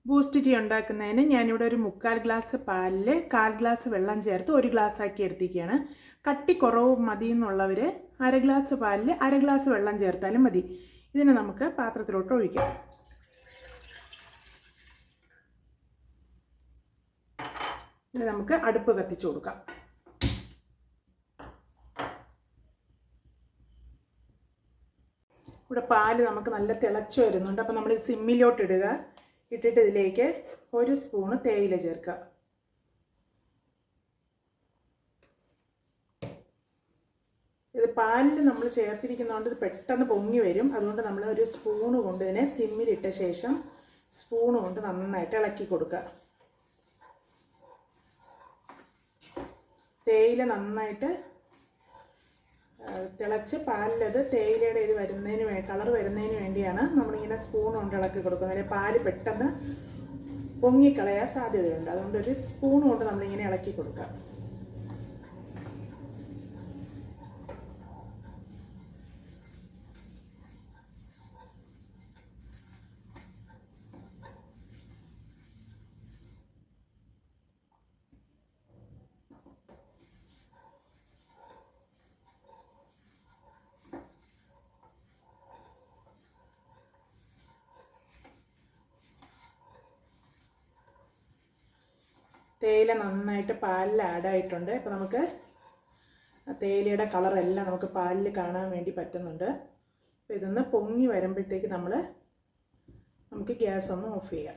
Boost tea ഉണ്ടാക്കുന്നതിന് ഞാനിവിടെ ഒരു 1/4 ഗ്ലാസ് പാലിൽ 1/4 ഗ്ലാസ് വെള്ളം ചേർത്ത് 1 ഗ്ലാസ് ആക്കി എടുത്തിരിക്കുകയാണ്. കട്ടി കുറവ് മതി എന്നുള്ളവർ 1/2 ഗ്ലാസ് പാലിൽ 1/2 ഗ്ലാസ് വെള്ളം ചേർത്താലും മതി. ഇതിനെ നമുക്ക് പാത്രത്തിലോട്ട് ഒഴിക്കാം. ഇത് നമുക്ക് അടുപ്പ് കത്തിച്ചു കൊടുക്കാം. ഇവിടെ പാല് നമുക്ക് നല്ല തിളച്ച് വരുന്നുണ്ട്. അപ്പോൾ നമ്മൾ സിമ്മിലോട്ട് ഇടുക. ഇട്ടിട്ട് ഇതിലേക്ക് 1 സ്പൂണ് തേയില ചേർക്കുക. ഇത് പാലിൽ നമ്മൾ ചേർത്തിരിക്കുന്നതുകൊണ്ട് ഇത് പെട്ടെന്ന് പൊങ്ങി വരും. അതുകൊണ്ട് നമ്മൾ ഒരു സ്പൂണ് കൊണ്ട് ഇതിനെ സിമ്മിലിട്ട ശേഷം സ്പൂണ് കൊണ്ട് നന്നായിട്ട് ഇളക്കി കൊടുക്കുക. തേയില നന്നായിട്ട് തിളച്ച് പാലിലത് തേയിലയുടെ ഇത് കളർ വരുന്നതിന് വേണ്ടിയാണ് നമ്മളിങ്ങനെ സ്പൂൺ കൊണ്ട് ഇളക്കി കൊടുക്കുന്നത്. അല്ലെങ്കിൽ പാല് പെട്ടെന്ന് പൊങ്ങിക്കളയാൻ സാധ്യതയുണ്ട്. അതുകൊണ്ട് ഒരു സ്പൂൺ കൊണ്ട് നമ്മളിങ്ങനെ ഇളക്കി കൊടുക്കുക. തേയില നന്നായിട്ട് പാലിൽ ആഡായിട്ടുണ്ട്. ഇപ്പോൾ നമുക്ക് തേയിലയുടെ കളറെല്ലാം നമുക്ക് പാലിൽ കാണാൻ വേണ്ടി പറ്റുന്നുണ്ട്. അപ്പോൾ ഇതൊന്ന് പൊങ്ങി വരുമ്പോഴത്തേക്ക് നമുക്ക് ഗ്യാസ് ഒന്ന് ഓഫ് ചെയ്യാം.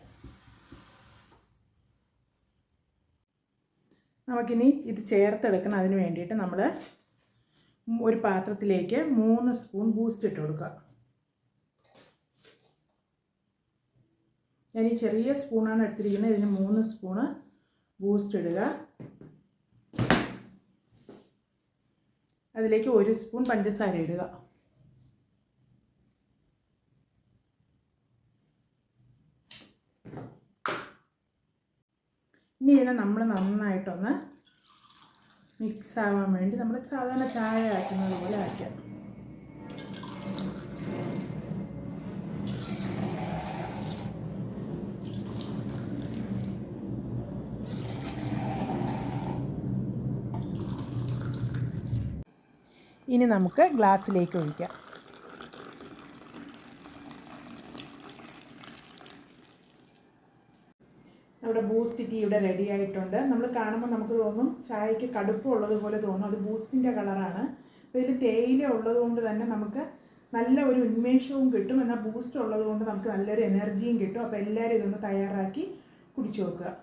നമുക്കിനി ഇത് ചേർത്തെടുക്കണം. അതിന് വേണ്ടിയിട്ട് നമ്മൾ ഒരു പാത്രത്തിലേക്ക് 3 സ്പൂൺ ബൂസ്റ്റ് ഇട്ട് കൊടുക്കുക. ഞാൻ ഈ ചെറിയ സ്പൂണാണ് എടുത്തിരിക്കുന്നത്. ഇതിന് 3 സ്പൂണ് ബൂസ്റ്റ് ഇടുക. അതിലേക്ക് 1 സ്പൂൺ പഞ്ചസാര ഇടുക. ഇനി ഇതിനെ നമ്മൾ നന്നായിട്ടൊന്ന് മിക്സ് ആവാൻ വേണ്ടി നമ്മൾ സാധാരണ ചായ ആക്കുന്നത് പോലെ ആക്കാം. ഇനി നമുക്ക് ഗ്ലാസ്സിലേക്ക് ഒഴിക്കാം. നമ്മുടെ ബൂസ്റ്റ് ടീ ഇവിടെ റെഡി ആയിട്ടുണ്ട്. നമ്മൾ കാണുമ്പോൾ നമുക്ക് തോന്നും ചായക്ക് കടുപ്പമുള്ളതുപോലെ തോന്നും. അത് ബൂസ്റ്റിൻ്റെ കളറാണ്. അപ്പോൾ ഇതിൽ തേയില ഉള്ളതുകൊണ്ട് തന്നെ നമുക്ക് നല്ല ഒരു ഉന്മേഷവും കിട്ടും. എന്നാൽ ബൂസ്റ്റ് ഉള്ളതുകൊണ്ട് നമുക്ക് നല്ലൊരു എനർജിയും കിട്ടും. അപ്പോൾ എല്ലാവരും ഇതൊന്ന് തയ്യാറാക്കി കുടിച്ചു നോക്കുക.